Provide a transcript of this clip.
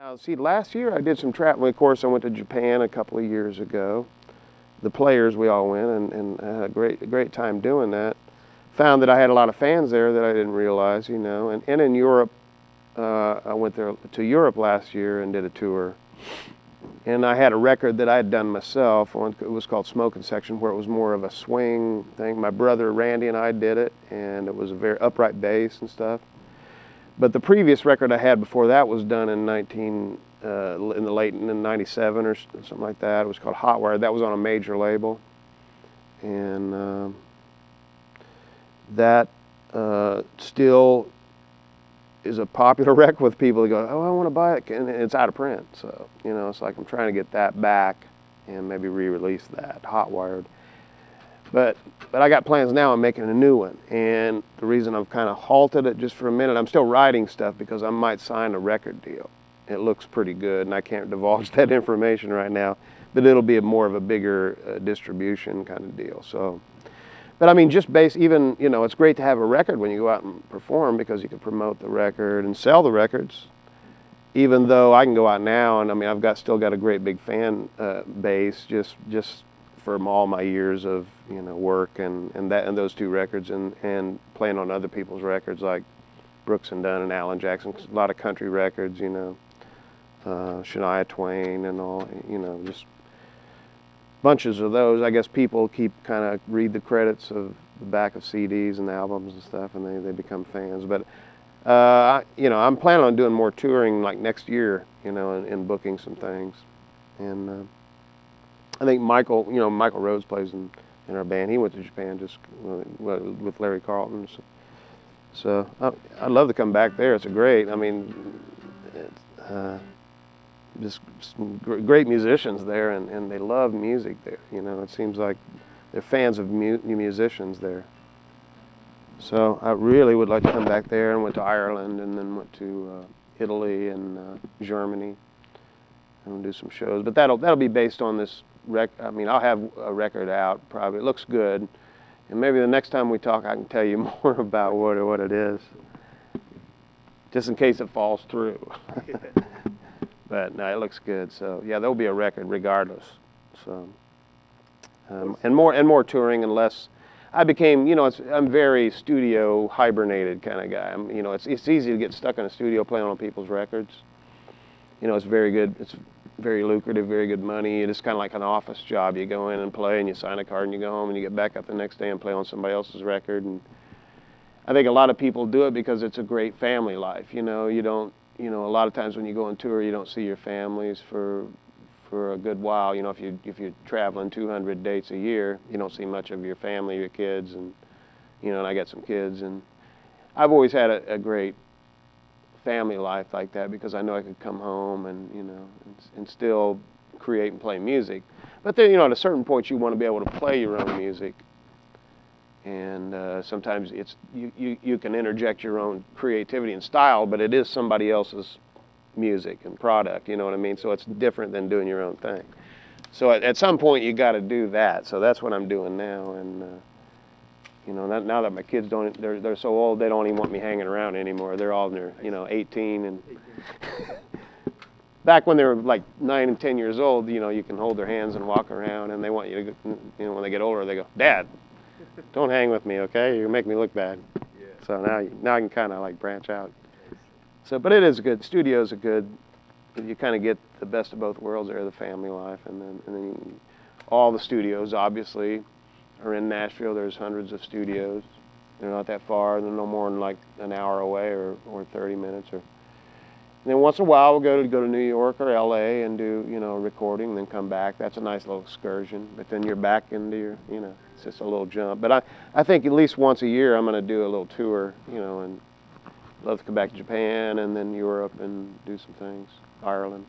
Now, see, last year I did some traveling. Of course, I went to Japan a couple of years ago. The players, we all went, and I had a great time doing that. Found that I had a lot of fans there that I didn't realize, you know. And in Europe, I went there to Europe last year and did a tour. And I had a record that I had done myself. It was called Smoking Section, where it was more of a swing thing. My brother Randy and I did it, and it was a very upright bass and stuff. But the previous record I had before that was done in in the late in '97 or something like that. It was called Hotwire. That was on a major label, and that still is a popular record with people that go, "Oh, I want to buy it," and it's out of print. So you know, it's like I'm trying to get that back and maybe re-release that Hotwired. But I got plans now on making a new one, and the reason I've kind of halted it just for a minute, I'm still writing stuff because I might sign a record deal. It looks pretty good, and I can't divulge that information right now, but it'll be more of a bigger distribution kind of deal. So, but I mean, just even, you know, it's great to have a record when you go out and perform because you can promote the record and sell the records. Even though I can go out now, and I mean, still got a great big fan base just from all my years of, you know, work and those two records and playing on other people's records like Brooks and Dunn and Alan Jackson, a lot of country records, you know, Shania Twain and all, you know, just bunches of those. I guess people kind of read the credits of the back of CDs and albums and stuff, and they become fans. But you know, I'm planning on doing more touring like next year, you know, and booking some things. And I think Michael Rhodes plays in our band. He went to Japan just with Larry Carlton. So I'd love to come back there. It's I mean, just great musicians there, and they love music there. You know, it seems like they're fans of musicians there. So I really would like to come back there, and went to Ireland, and then went to Italy and Germany, and do some shows. But that'll be based on this I mean, I'll have a record out probably. It looks good, and maybe the next time we talk, I can tell you more about what it is, just in case it falls through. But no, it looks good. So yeah, there'll be a record regardless. So and more touring and less. I became, you know, I'm very studio hibernated kind of guy. You know, it's easy to get stuck in a studio playing on people's records. You know, it's very good. It's very lucrative, very good money. It's kind of like an office job. You go in and play, and you sign a card, and you go home, and you get back up the next day and play on somebody else's record. And I think a lot of people do it because it's a great family life. You know, you know, a lot of times when you go on tour, you don't see your families for a good while. You know, if you're traveling 200 dates a year, you don't see much of your family, your kids, and you know, and I got some kids, and I've always had a great family life like that because I know I could come home and, you know, and still create and play music. But then, you know, at a certain point you want to be able to play your own music, and sometimes you can interject your own creativity and style, but it is somebody else's music and product, you know what I mean? So it's different than doing your own thing. So at some point you got to do that. So that's what I'm doing now. And you know, now that my kids they're so old, they don't even want me hanging around anymore. They're all in their, you know, 18 and back when they were like 9 and 10 years old, you know, you can hold their hands and walk around, and they want you to, you know, when they get older, they go, "Dad, don't hang with me, okay? You make me look bad." Yeah. So now I can kind of like branch out. So, but it is good. Studios are good. You kind of get the best of both worlds there, the family life, and then all the studios obviously are in Nashville. There's hundreds of studios. They're not that far. They're no more than like an hour away or 30 minutes. And then once in a while we'll go to New York or LA and do, you know, recording, and then come back. That's a nice little excursion. But then you're back into your, you know, it's just a little jump. But I think at least once a year I'm going to do a little tour, you know, and love to come back to Japan and then Europe and do some things, Ireland.